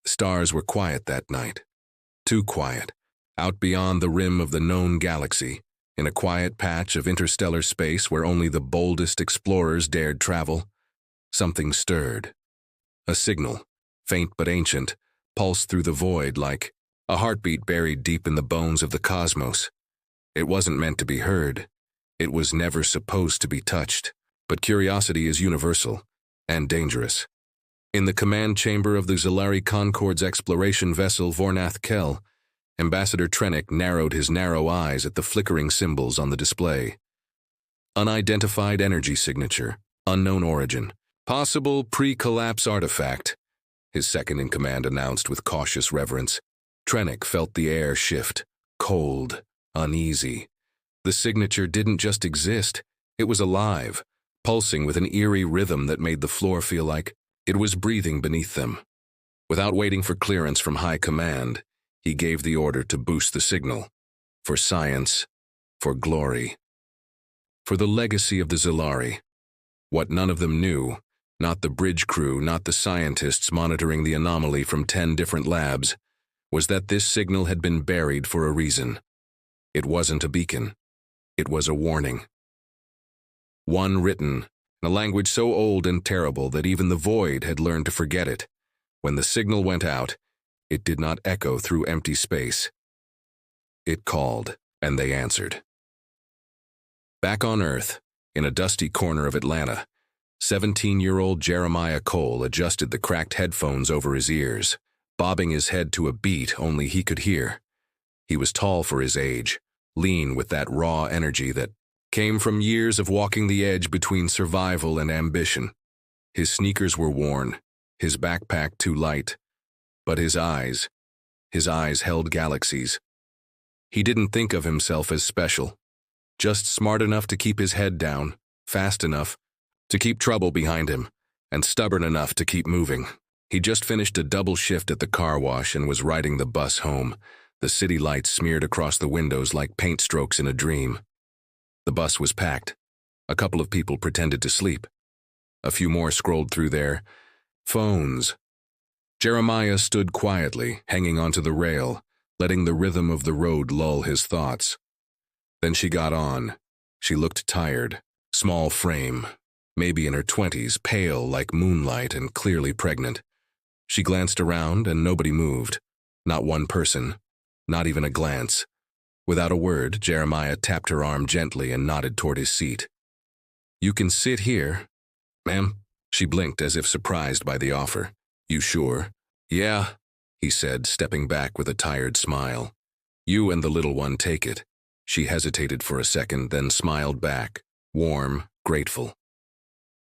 Stars were quiet that night. Too quiet. Out beyond the rim of the known galaxy, in a quiet patch of interstellar space where only the boldest explorers dared travel, something stirred. A signal, faint but ancient, pulsed through the void like a heartbeat buried deep in the bones of the cosmos. It wasn't meant to be heard. It was never supposed to be touched. But curiosity is universal and dangerous. In the command chamber of the Zalari Concord's exploration vessel Vornath Kel, Ambassador Trennick narrowed his narrow eyes at the flickering symbols on the display. Unidentified energy signature, unknown origin, possible pre-collapse artifact, his second-in-command announced with cautious reverence. Trennick felt the air shift, cold, uneasy. The signature didn't just exist, it was alive, pulsing with an eerie rhythm that made the floor feel like it was breathing beneath them. Without waiting for clearance from high command, he gave the order to boost the signal. For science, for glory, for the legacy of the Zalari. What none of them knew, not the bridge crew, not the scientists monitoring the anomaly from 10 different labs, was that this signal had been buried for a reason. It wasn't a beacon. It was a warning. One written, in a language so old and terrible that even the void had learned to forget it. When the signal went out, it did not echo through empty space. It called, and they answered. Back on Earth, in a dusty corner of Atlanta, 17-year-old Jeremiah Cole adjusted the cracked headphones over his ears, bobbing his head to a beat only he could hear. He was tall for his age, lean with that raw energy that came from years of walking the edge between survival and ambition. His sneakers were worn, his backpack too light, but his eyes held galaxies. He didn't think of himself as special, just smart enough to keep his head down, fast enough to keep trouble behind him, and stubborn enough to keep moving. He just finished a double shift at the car wash and was riding the bus home, the city lights smeared across the windows like paint strokes in a dream. The bus was packed. A couple of people pretended to sleep. A few more scrolled through their phones. Jeremiah stood quietly, hanging onto the rail, letting the rhythm of the road lull his thoughts. Then she got on. She looked tired, small frame, maybe in her 20s, pale like moonlight and clearly pregnant. She glanced around and nobody moved. Not one person, not even a glance. Without a word, Jeremiah tapped her arm gently and nodded toward his seat. "You can sit here, ma'am." She blinked as if surprised by the offer. "You sure?" "Yeah," he said, stepping back with a tired smile. "You and the little one take it." She hesitated for a second, then smiled back, warm, grateful.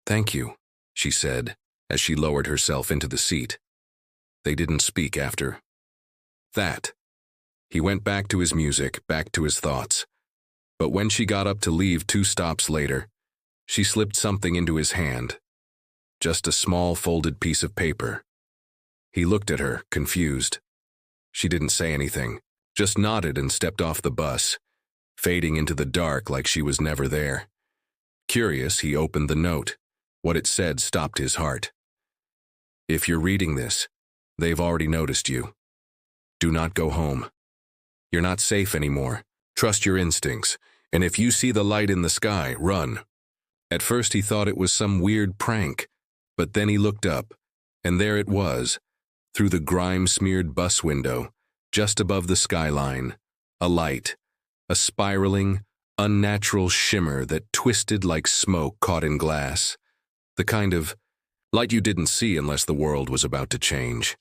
"Thank you," she said, as she lowered herself into the seat. They didn't speak after that. He went back to his music, back to his thoughts. But when she got up to leave 2 stops later, she slipped something into his hand. Just a small folded piece of paper. He looked at her, confused. She didn't say anything, just nodded and stepped off the bus, fading into the dark like she was never there. Curious, he opened the note. What it said stopped his heart. "If you're reading this, they've already noticed you. Do not go home. You're not safe anymore. Trust your instincts, and if you see the light in the sky, run." At first he thought it was some weird prank, but then he looked up, and there it was, through the grime-smeared bus window, just above the skyline, a light, a spiraling, unnatural shimmer that twisted like smoke caught in glass, the kind of light you didn't see unless the world was about to change.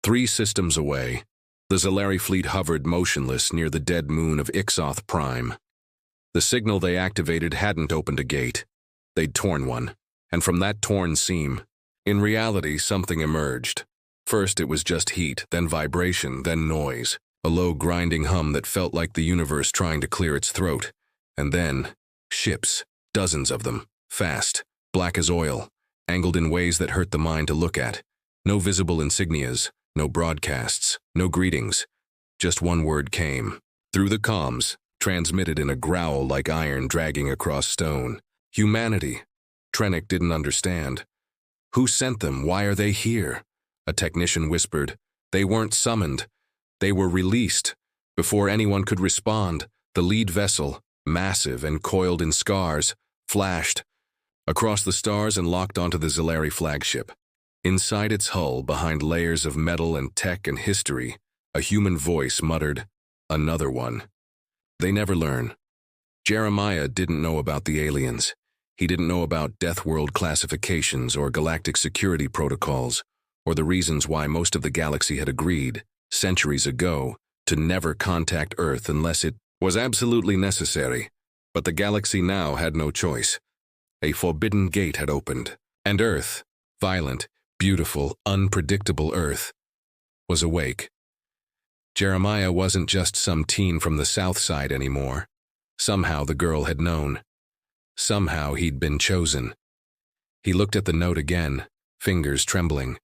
3 systems away, the Zalari fleet hovered motionless near the dead moon of Ixoth Prime. The signal they activated hadn't opened a gate. They'd torn one, and from that torn seam, in reality, something emerged. First it was just heat, then vibration, then noise, a low grinding hum that felt like the universe trying to clear its throat. And then, ships, dozens of them, fast, black as oil, angled in ways that hurt the mind to look at. No visible insignias, no broadcasts, no greetings. Just one word came, through the comms, transmitted in a growl like iron dragging across stone. Humanity. Trennick didn't understand. Who sent them? Why are they here? A technician whispered, They weren't summoned. They were released. Before anyone could respond, the lead vessel, massive and coiled in scars, flashed across the stars and locked onto the Zalari flagship. Inside its hull, behind layers of metal and tech and history, a human voice muttered, "Another one." They never learn. Jeremiah didn't know about the aliens. He didn't know about Deathworld classifications or galactic security protocols, or the reasons why most of the galaxy had agreed, centuries ago, to never contact Earth unless it was absolutely necessary. But the galaxy now had no choice. A forbidden gate had opened, and Earth, violent, beautiful, unpredictable Earth, was awake. Jeremiah wasn't just some teen from the South Side anymore. Somehow the girl had known. Somehow he'd been chosen. He looked at the note again, fingers trembling.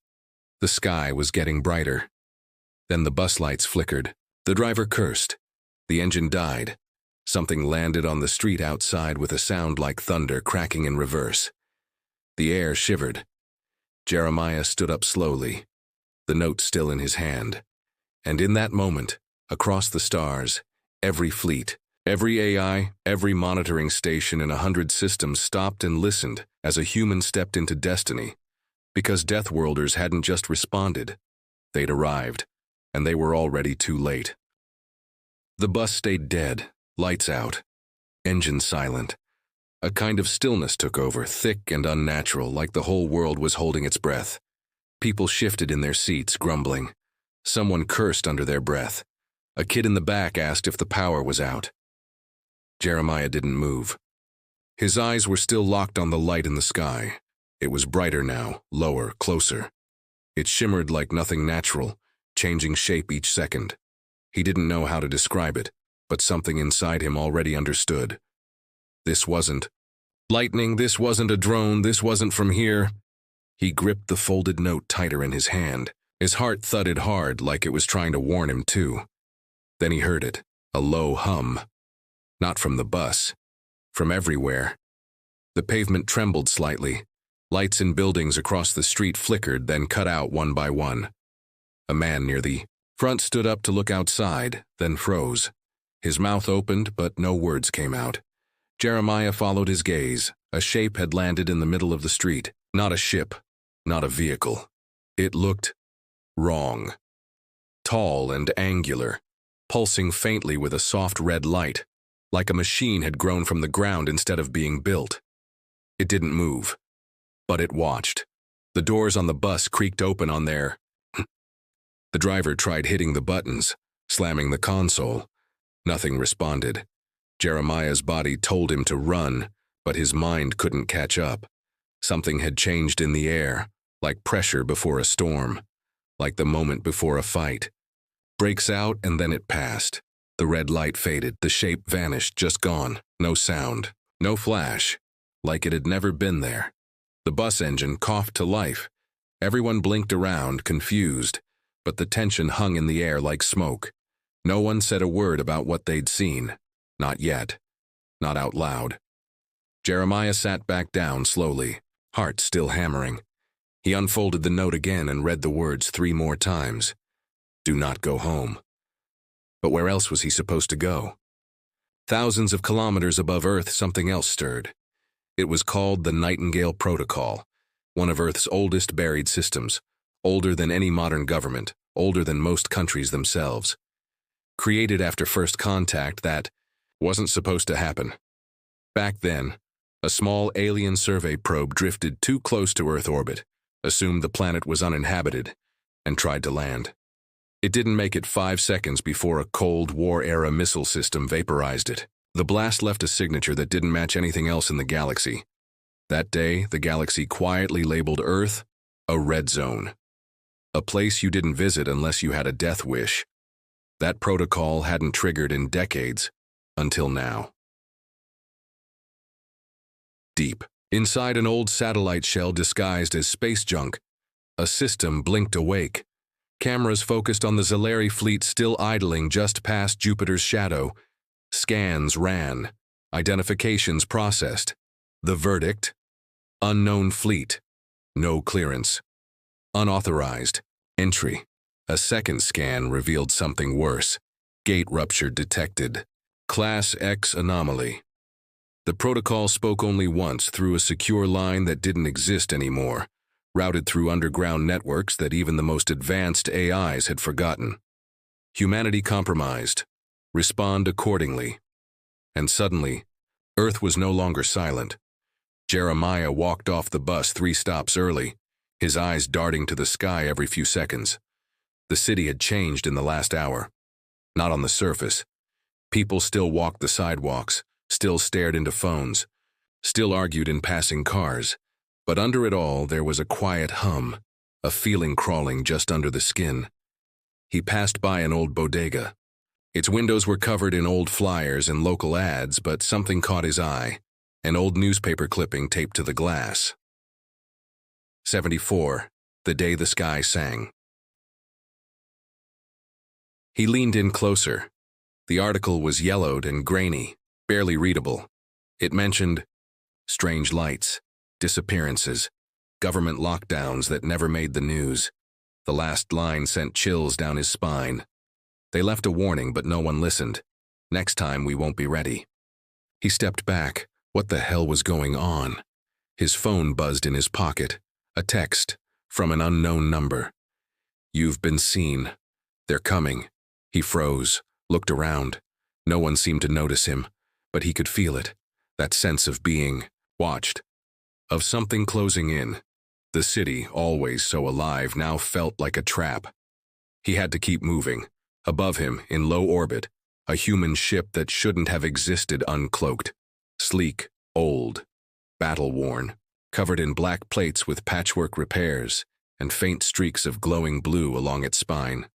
The sky was getting brighter. Then the bus lights flickered. The driver cursed. The engine died. Something landed on the street outside with a sound like thunder cracking in reverse. The air shivered. Jeremiah stood up slowly, the note still in his hand. And in that moment, across the stars, every fleet, every AI, every monitoring station in 100 systems stopped and listened as a human stepped into destiny. Because Deathworlders hadn't just responded. They'd arrived, and they were already too late. The bus stayed dead, lights out, engine silent. A kind of stillness took over, thick and unnatural, like the whole world was holding its breath. People shifted in their seats, grumbling. Someone cursed under their breath. A kid in the back asked if the power was out. Jeremiah didn't move. His eyes were still locked on the light in the sky. It was brighter now, lower, closer. It shimmered like nothing natural, changing shape each second. He didn't know how to describe it, but something inside him already understood. This wasn't lightning, this wasn't a drone, this wasn't from here. He gripped the folded note tighter in his hand. His heart thudded hard, like it was trying to warn him too. Then he heard it, a low hum. Not from the bus, from everywhere. The pavement trembled slightly. Lights in buildings across the street flickered, then cut out one by one. A man near the front stood up to look outside, then froze. His mouth opened, but no words came out. Jeremiah followed his gaze. A shape had landed in the middle of the street. Not a ship, not a vehicle. It looked wrong. Tall and angular, pulsing faintly with a soft red light, like a machine had grown from the ground instead of being built. It didn't move, but it watched. The doors on the bus creaked open on their. The driver tried hitting the buttons, slamming the console. Nothing responded. Jeremiah's body told him to run, but his mind couldn't catch up. Something had changed in the air, like pressure before a storm, like the moment before a fight. Breaks out and then it passed. The red light faded, the shape vanished, just gone. No sound, no flash, like it had never been there. The bus engine coughed to life. Everyone blinked around, confused, but the tension hung in the air like smoke. No one said a word about what they'd seen. Not yet. Not out loud. Jeremiah sat back down slowly, heart still hammering. He unfolded the note again and read the words 3 more times. Do not go home. But where else was he supposed to go? Thousands of kilometers above Earth, something else stirred. It was called the Nightingale Protocol, one of Earth's oldest buried systems, older than any modern government, older than most countries themselves. Created after first contact that wasn't supposed to happen. Back then, a small alien survey probe drifted too close to Earth orbit, assumed the planet was uninhabited, and tried to land. It didn't make it 5 seconds before a Cold War-era missile system vaporized it. The blast left a signature that didn't match anything else in the galaxy. That day, the galaxy quietly labeled Earth a red zone. A place you didn't visit unless you had a death wish. That protocol hadn't triggered in decades, until now. Deep, inside an old satellite shell disguised as space junk, a system blinked awake. Cameras focused on the Zalari fleet still idling just past Jupiter's shadow. Scans ran. Identifications processed. The verdict? Unknown fleet. No clearance. Unauthorized. Entry. A second scan revealed something worse. Gate rupture detected. Class X anomaly. The protocol spoke only once through a secure line that didn't exist anymore, routed through underground networks that even the most advanced AIs had forgotten. Humanity compromised. Respond accordingly. And suddenly, Earth was no longer silent. Jeremiah walked off the bus 3 stops early, his eyes darting to the sky every few seconds. The city had changed in the last hour. Not on the surface. People still walked the sidewalks, still stared into phones, still argued in passing cars. But under it all, there was a quiet hum, a feeling crawling just under the skin. He passed by an old bodega. Its windows were covered in old flyers and local ads, but something caught his eye, an old newspaper clipping taped to the glass. 74, the day the sky sang. He leaned in closer. The article was yellowed and grainy, barely readable. It mentioned strange lights, disappearances, government lockdowns that never made the news. The last line sent chills down his spine. They left a warning, but no one listened. Next time, we won't be ready. He stepped back. What the hell was going on? His phone buzzed in his pocket. A text from an unknown number. You've been seen. They're coming. He froze, looked around. No one seemed to notice him, but he could feel it. That sense of being watched, of something closing in. The city, always so alive, now felt like a trap. He had to keep moving. Above him, in low orbit, a human ship that shouldn't have existed uncloaked. Sleek, old, battle-worn, covered in black plates with patchwork repairs and faint streaks of glowing blue along its spine.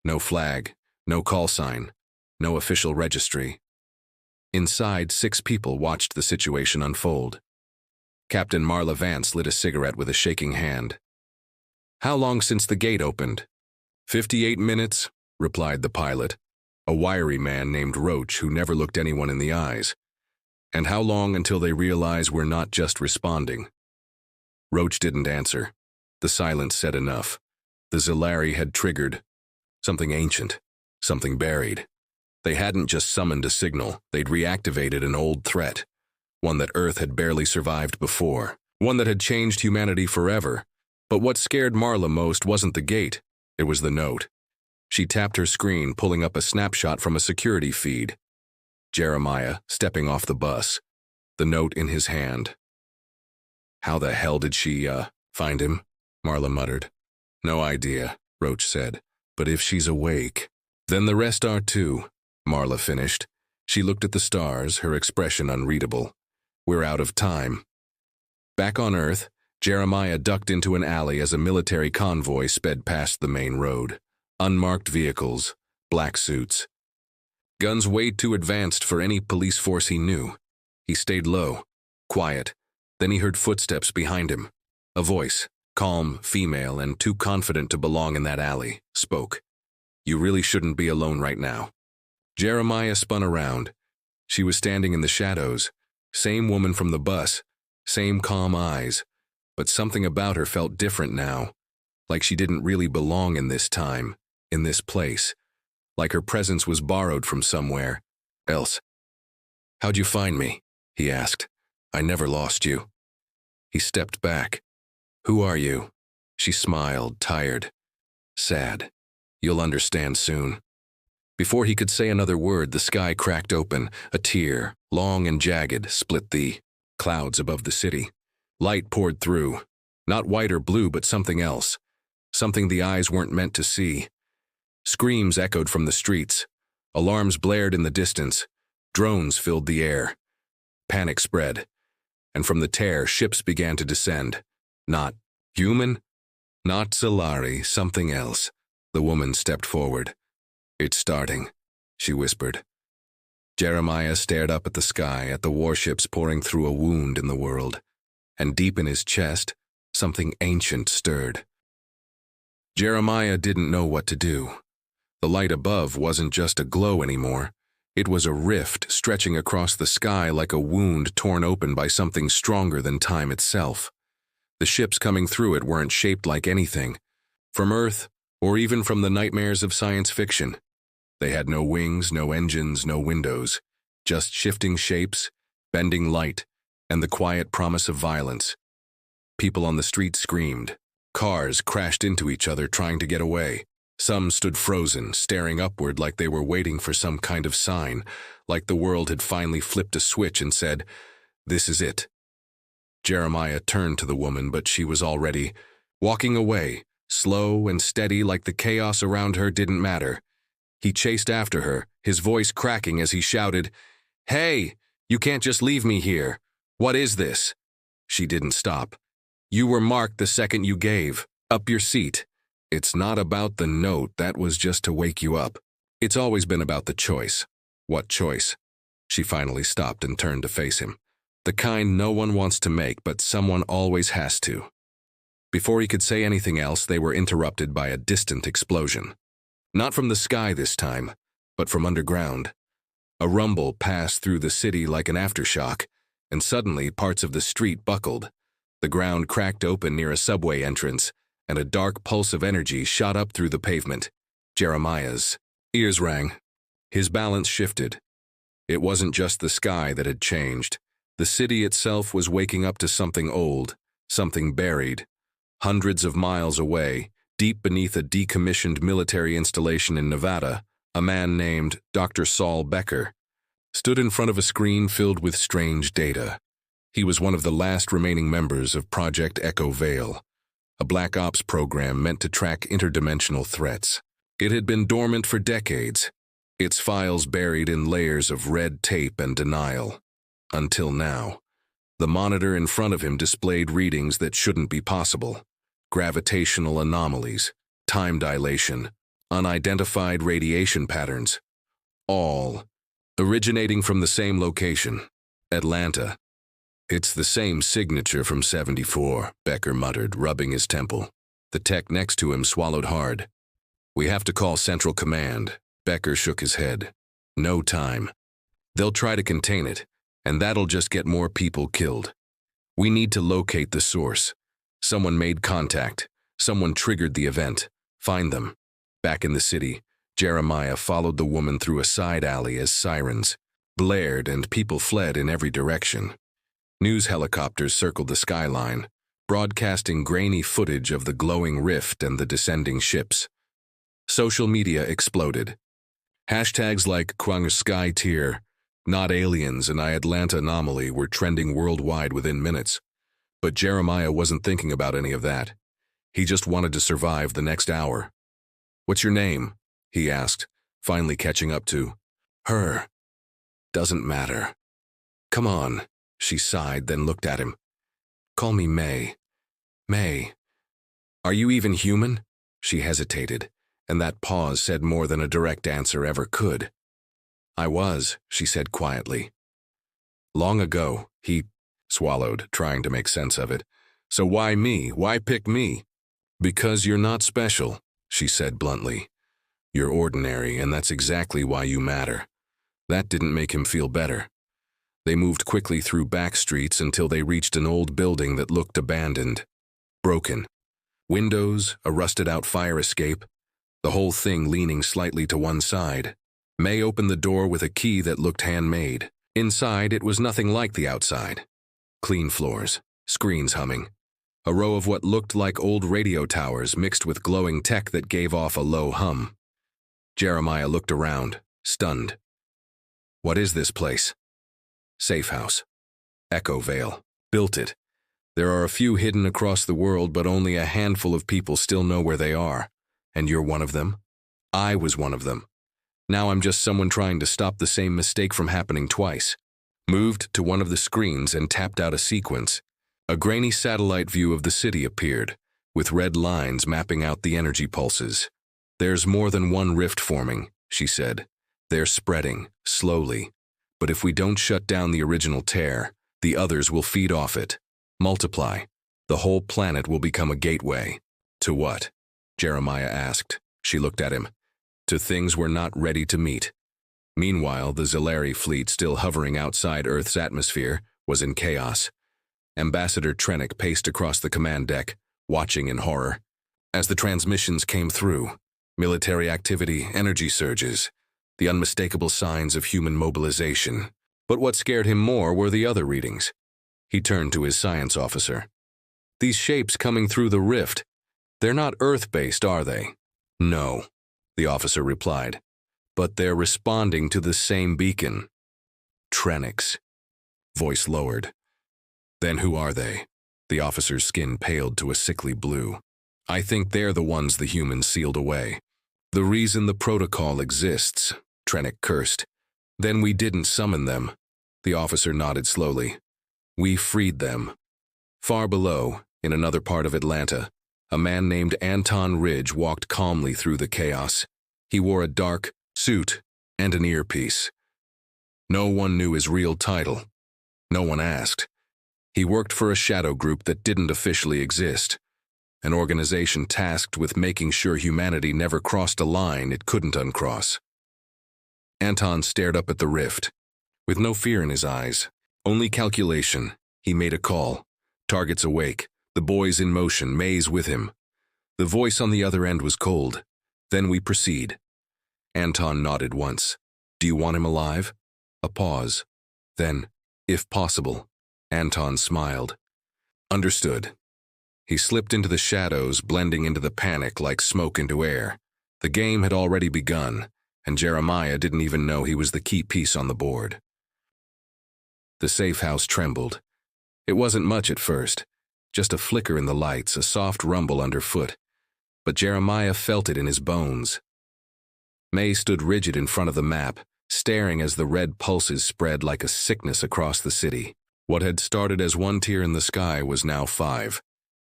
No flag, no call sign, no official registry. Inside, 6 people watched the situation unfold. Captain Marla Vance lit a cigarette with a shaking hand. How long since the gate opened? 58 minutes, replied the pilot, a wiry man named Roach who never looked anyone in the eyes. And how long until they realize we're not just responding? Roach didn't answer. The silence said enough. The Zilari had triggered something ancient, something buried. They hadn't just summoned a signal, they'd reactivated an old threat, one that Earth had barely survived before, one that had changed humanity forever. But what scared Marla most wasn't the gate, it was the note. She tapped her screen, pulling up a snapshot from a security feed. Jeremiah, stepping off the bus, the note in his hand. How the hell did she, find him? Marla muttered. No idea, Roach said. But if she's awake, then the rest are too, Marla finished. She looked at the stars, her expression unreadable. We're out of time. Back on Earth, Jeremiah ducked into an alley as a military convoy sped past the main road. Unmarked vehicles, black suits. Guns way too advanced for any police force he knew. He stayed low, quiet. Then he heard footsteps behind him. A voice, calm, female, and too confident to belong in that alley, spoke. You really shouldn't be alone right now. Jeremiah spun around. She was standing in the shadows. Same woman from the bus, same calm eyes. But something about her felt different now. Like she didn't really belong in this time, in this place. Like her presence was borrowed from somewhere else. How'd you find me? He asked. I never lost you. He stepped back. Who are you? She smiled, tired, sad. You'll understand soon. Before he could say another word, the sky cracked open. A tear, long and jagged, split the clouds above the city. Light poured through. Not white or blue, but something else. Something the eyes weren't meant to see. Screams echoed from the streets. Alarms blared in the distance. Drones filled the air. Panic spread. And from the tear, ships began to descend. Not human? Not Zilari, something else. The woman stepped forward. It's starting, she whispered. Jeremiah stared up at the sky, at the warships pouring through a wound in the world. And deep in his chest, something ancient stirred. Jeremiah didn't know what to do. The light above wasn't just a glow anymore. It was a rift stretching across the sky like a wound torn open by something stronger than time itself. The ships coming through it weren't shaped like anything. From Earth, or even from the nightmares of science fiction. They had no wings, no engines, no windows, just shifting shapes, bending light, and the quiet promise of violence. People on the street screamed. Cars crashed into each other trying to get away. Some stood frozen, staring upward like they were waiting for some kind of sign, like the world had finally flipped a switch and said, "This is it." Jeremiah turned to the woman, but she was already walking away, slow and steady like the chaos around her didn't matter. He chased after her, his voice cracking as he shouted, "Hey, you can't just leave me here. What is this?" She didn't stop. "You were marked the second you gave. Up your seat." "It's not about the note, that was just to wake you up. It's always been about the choice." "What choice?" She finally stopped and turned to face him. The kind no one wants to make, but someone always has to. Before he could say anything else, they were interrupted by a distant explosion. Not from the sky this time, but from underground. A rumble passed through the city like an aftershock, and suddenly parts of the street buckled. The ground cracked open near a subway entrance, and a dark pulse of energy shot up through the pavement. Jeremiah's ears rang. His balance shifted. It wasn't just the sky that had changed. The city itself was waking up to something old, something buried. Hundreds of miles away, deep beneath a decommissioned military installation in Nevada, a man named Dr. Saul Becker stood in front of a screen filled with strange data. He was one of the last remaining members of Project Echo Veil, a Black Ops program meant to track interdimensional threats. It had been dormant for decades, its files buried in layers of red tape and denial. Until now, the monitor in front of him displayed readings that shouldn't be possible. Gravitational anomalies, time dilation, unidentified radiation patterns, all originating from the same location, Atlanta. "It's the same signature from '74, Becker muttered, rubbing his temple. The tech next to him swallowed hard. "We have to call Central Command." Becker shook his head. "No time. They'll try to contain it, and that'll just get more people killed. We need to locate the source. Someone made contact. Someone triggered the event. Find them." Back in the city, Jeremiah followed the woman through a side alley as sirens blared and people fled in every direction. News helicopters circled the skyline, broadcasting grainy footage of the glowing rift and the descending ships. Social media exploded. Hashtags like Kwang Sky Tier, Not Aliens, and Atlanta Anomaly were trending worldwide within minutes. But Jeremiah wasn't thinking about any of that. He just wanted to survive the next hour. "What's your name?" he asked, finally catching up to her. "Doesn't matter." "Come on," she sighed, then looked at him. "Call me May." "May. Are you even human?" She hesitated, and that pause said more than a direct answer ever could. "I was," she said quietly. "Long ago," he swallowed, trying to make sense of it. "So why me? Why pick me?" "Because you're not special," she said bluntly. "You're ordinary, and that's exactly why you matter." That didn't make him feel better. They moved quickly through back streets until they reached an old building that looked abandoned. Broken. Windows, a rusted-out fire escape, the whole thing leaning slightly to one side. May opened the door with a key that looked handmade. Inside, it was nothing like the outside. Clean floors, screens humming. A row of what looked like old radio towers mixed with glowing tech that gave off a low hum. Jeremiah looked around, stunned. "What is this place?" "Safe house. Echo Veil. Built it. There are a few hidden across the world, but only a handful of people still know where they are. And you're one of them? I was one of them. Now I'm just someone trying to stop the same mistake from happening twice." Moved to one of the screens and tapped out a sequence. A grainy satellite view of the city appeared, with red lines mapping out the energy pulses. "There's more than one rift forming," she said. "They're spreading, slowly. But if we don't shut down the original tear, the others will feed off it. Multiply. The whole planet will become a gateway." "To what?" Jeremiah asked. She looked at him. "To things we're not ready to meet." Meanwhile, the Zilari fleet, still hovering outside Earth's atmosphere, was in chaos. Ambassador Trennick paced across the command deck, watching in horror. As the transmissions came through, military activity, energy surges, the unmistakable signs of human mobilization. But what scared him more were the other readings. He turned to his science officer. These shapes coming through the rift, they're not Earth-based, are they? No, the officer replied. But they're responding to the same beacon. Trenics. Voice lowered. Then who are they? The officer's skin paled to a sickly blue. I think they're the ones the humans sealed away. The reason the protocol exists, Trenic cursed. Then we didn't summon them. The officer nodded slowly. We freed them. Far below, in another part of Atlanta, a man named Anton Ridge walked calmly through the chaos. He wore a dark suit and an earpiece. No one knew his real title. No one asked. He worked for a shadow group that didn't officially exist, an organization tasked with making sure humanity never crossed a line it couldn't uncross. Anton stared up at the rift. With no fear in his eyes, only calculation, he made a call. Targets awake, the boys in motion, Maze with him. The voice on the other end was cold. Then we proceed. Anton nodded once. Do you want him alive? A pause. Then, if possible, Anton smiled. Understood. He slipped into the shadows, blending into the panic like smoke into air. The game had already begun, and Jeremiah didn't even know he was the key piece on the board. The safe house trembled. It wasn't much at first, just a flicker in the lights, a soft rumble underfoot. But Jeremiah felt it in his bones. May stood rigid in front of the map, staring as the red pulses spread like a sickness across the city. What had started as one tear in the sky was now 5,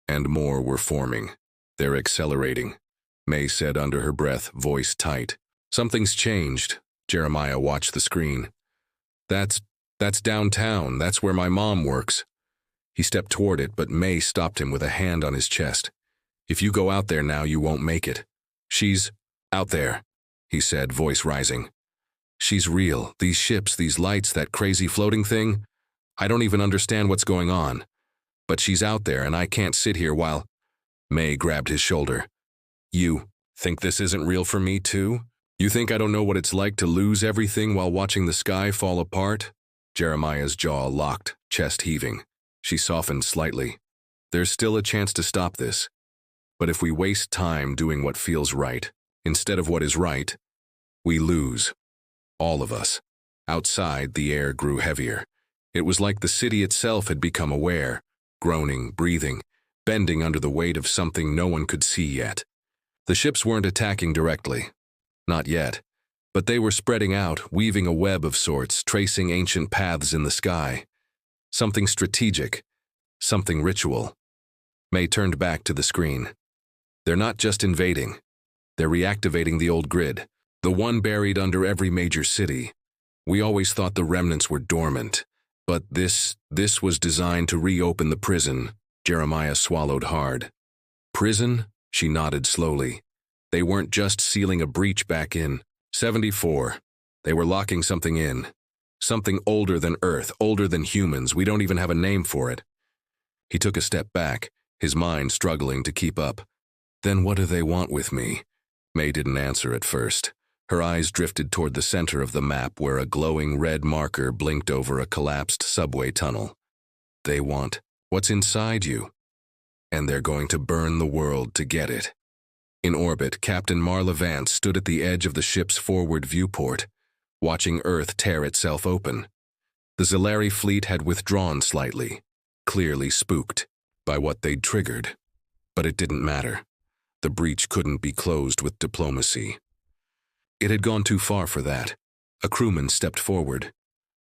and more were forming. They're accelerating, May said under her breath, voice tight. Something's changed. Jeremiah watched the screen. That's downtown. That's where my mom works. He stepped toward it, but May stopped him with a hand on his chest. If you go out there now, you won't make it. She's out there, he said, voice rising. She's real. These ships, these lights, that crazy floating thing. I don't even understand what's going on. But she's out there, and I can't sit here while... May grabbed his shoulder. You think this isn't real for me, too? You think I don't know what it's like to lose everything while watching the sky fall apart? Jeremiah's jaw locked, chest heaving. She softened slightly. There's still a chance to stop this. But if we waste time doing what feels right, instead of what is right, we lose. All of us. Outside, the air grew heavier. It was like the city itself had become aware, groaning, breathing, bending under the weight of something no one could see yet. The ships weren't attacking directly. Not yet. But they were spreading out, weaving a web of sorts, tracing ancient paths in the sky. Something strategic. Something ritual. May turned back to the screen. They're not just invading. They're reactivating the old grid, the one buried under every major city. We always thought the remnants were dormant. But this was designed to reopen the prison. Jeremiah swallowed hard. Prison? She nodded slowly. They weren't just sealing a breach back in 74. They were locking something in. Something older than Earth, older than humans. We don't even have a name for it. He took a step back, his mind struggling to keep up. Then what do they want with me? May didn't answer at first. Her eyes drifted toward the center of the map where a glowing red marker blinked over a collapsed subway tunnel. They want what's inside you. And they're going to burn the world to get it. In orbit, Captain Marla Vance stood at the edge of the ship's forward viewport, watching Earth tear itself open. The Zalari fleet had withdrawn slightly, clearly spooked by what they'd triggered. But it didn't matter. The breach couldn't be closed with diplomacy. It had gone too far for that. A crewman stepped forward.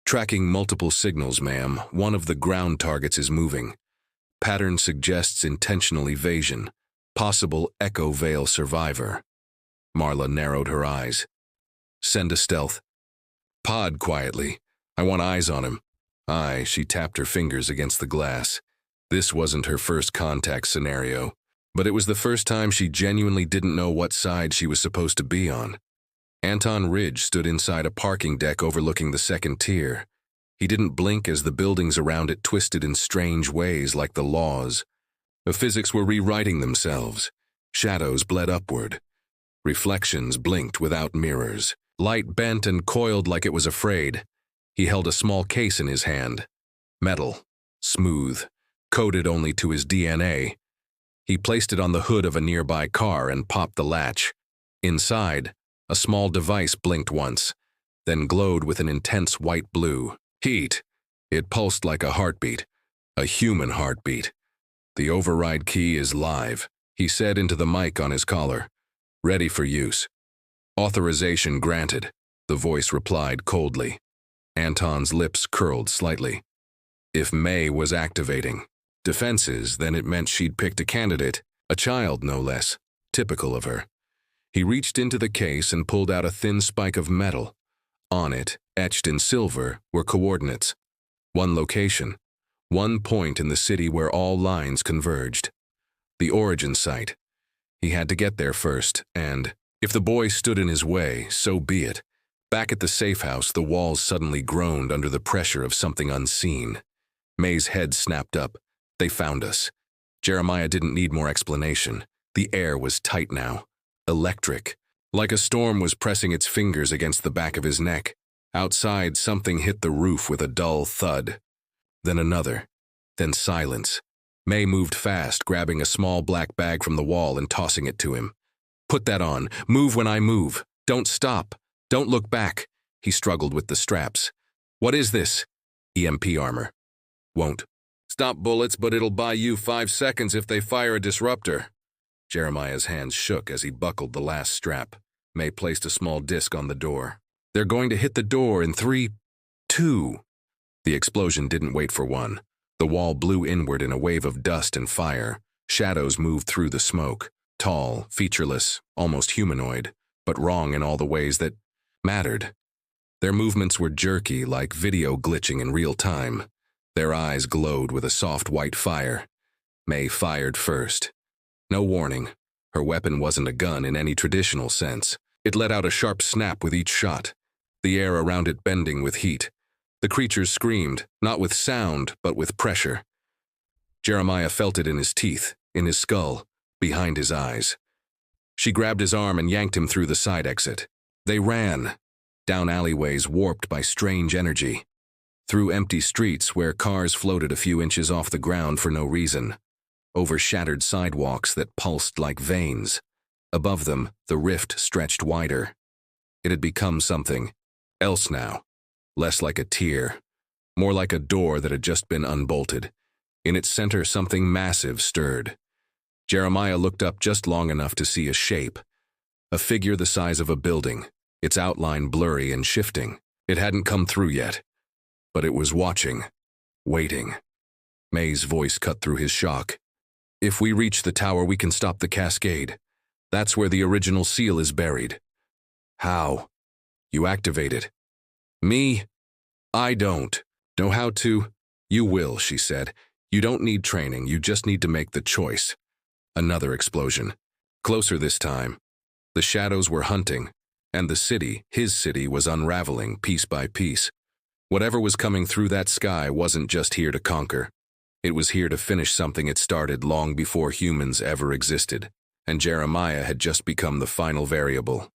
Tracking multiple signals, ma'am. One of the ground targets is moving. Pattern suggests intentional evasion. Possible Echo Vale survivor. Marla narrowed her eyes. Send a stealth. Pod quietly. I want eyes on him. Aye, she tapped her fingers against the glass. This wasn't her first contact scenario, but it was the first time she genuinely didn't know what side she was supposed to be on. Anton Ridge stood inside a parking deck overlooking the second tier. He didn't blink as the buildings around it twisted in strange ways like the laws. The physics were rewriting themselves. Shadows bled upward. Reflections blinked without mirrors. Light bent and coiled like it was afraid. He held a small case in his hand. Metal, smooth, coded only to his DNA. He placed it on the hood of a nearby car and popped the latch. Inside, a small device blinked once, then glowed with an intense white blue. Heat. It pulsed like a heartbeat, a human heartbeat. The override key is live, he said into the mic on his collar. Ready for use. Authorization granted, the voice replied coldly. Anton's lips curled slightly. If May was activating defenses, then it meant she'd picked a candidate, a child no less, typical of her. He reached into the case and pulled out a thin spike of metal. On it, etched in silver, were coordinates. One location, one point in the city where all lines converged. The origin site. He had to get there first, and if the boy stood in his way, so be it. Back at the safe house, the walls suddenly groaned under the pressure of something unseen. May's head snapped up. They found us. Jeremiah didn't need more explanation. The air was tight now. Electric. Like a storm was pressing its fingers against the back of his neck. Outside, something hit the roof with a dull thud. Then another. Then silence. May moved fast, grabbing a small black bag from the wall and tossing it to him. Put that on. Move when I move. Don't stop. Don't look back. He struggled with the straps. What is this? EMP armor. Won't stop bullets, but it'll buy you 5 seconds if they fire a disruptor. Jeremiah's hands shook as he buckled the last strap. May placed a small disc on the door. They're going to hit the door in 3, 2. The explosion didn't wait for one. The wall blew inward in a wave of dust and fire. Shadows moved through the smoke. Tall, featureless, almost humanoid, but wrong in all the ways that mattered. Their movements were jerky, like video glitching in real time. Their eyes glowed with a soft white fire. May fired first. No warning. Her weapon wasn't a gun in any traditional sense. It let out a sharp snap with each shot, the air around it bending with heat. The creatures screamed, not with sound, but with pressure. Jeremiah felt it in his teeth, in his skull, behind his eyes. She grabbed his arm and yanked him through the side exit. They ran, down alleyways warped by strange energy, through empty streets where cars floated a few inches off the ground for no reason, over shattered sidewalks that pulsed like veins. Above them, the rift stretched wider. It had become something else now, less like a tear, more like a door that had just been unbolted. In its center, something massive stirred. Jeremiah looked up just long enough to see a shape, a figure the size of a building, its outline blurry and shifting. It hadn't come through yet, but it was watching, waiting. May's voice cut through his shock. If we reach the tower, we can stop the cascade. That's where the original seal is buried. How? You activate it. Me? I don't know how to. You will, she said. You don't need training, you just need to make the choice. Another explosion. Closer this time. The shadows were hunting, and the city, his city, was unraveling piece by piece. Whatever was coming through that sky wasn't just here to conquer. It was here to finish something it started long before humans ever existed, and Jeremiah had just become the final variable.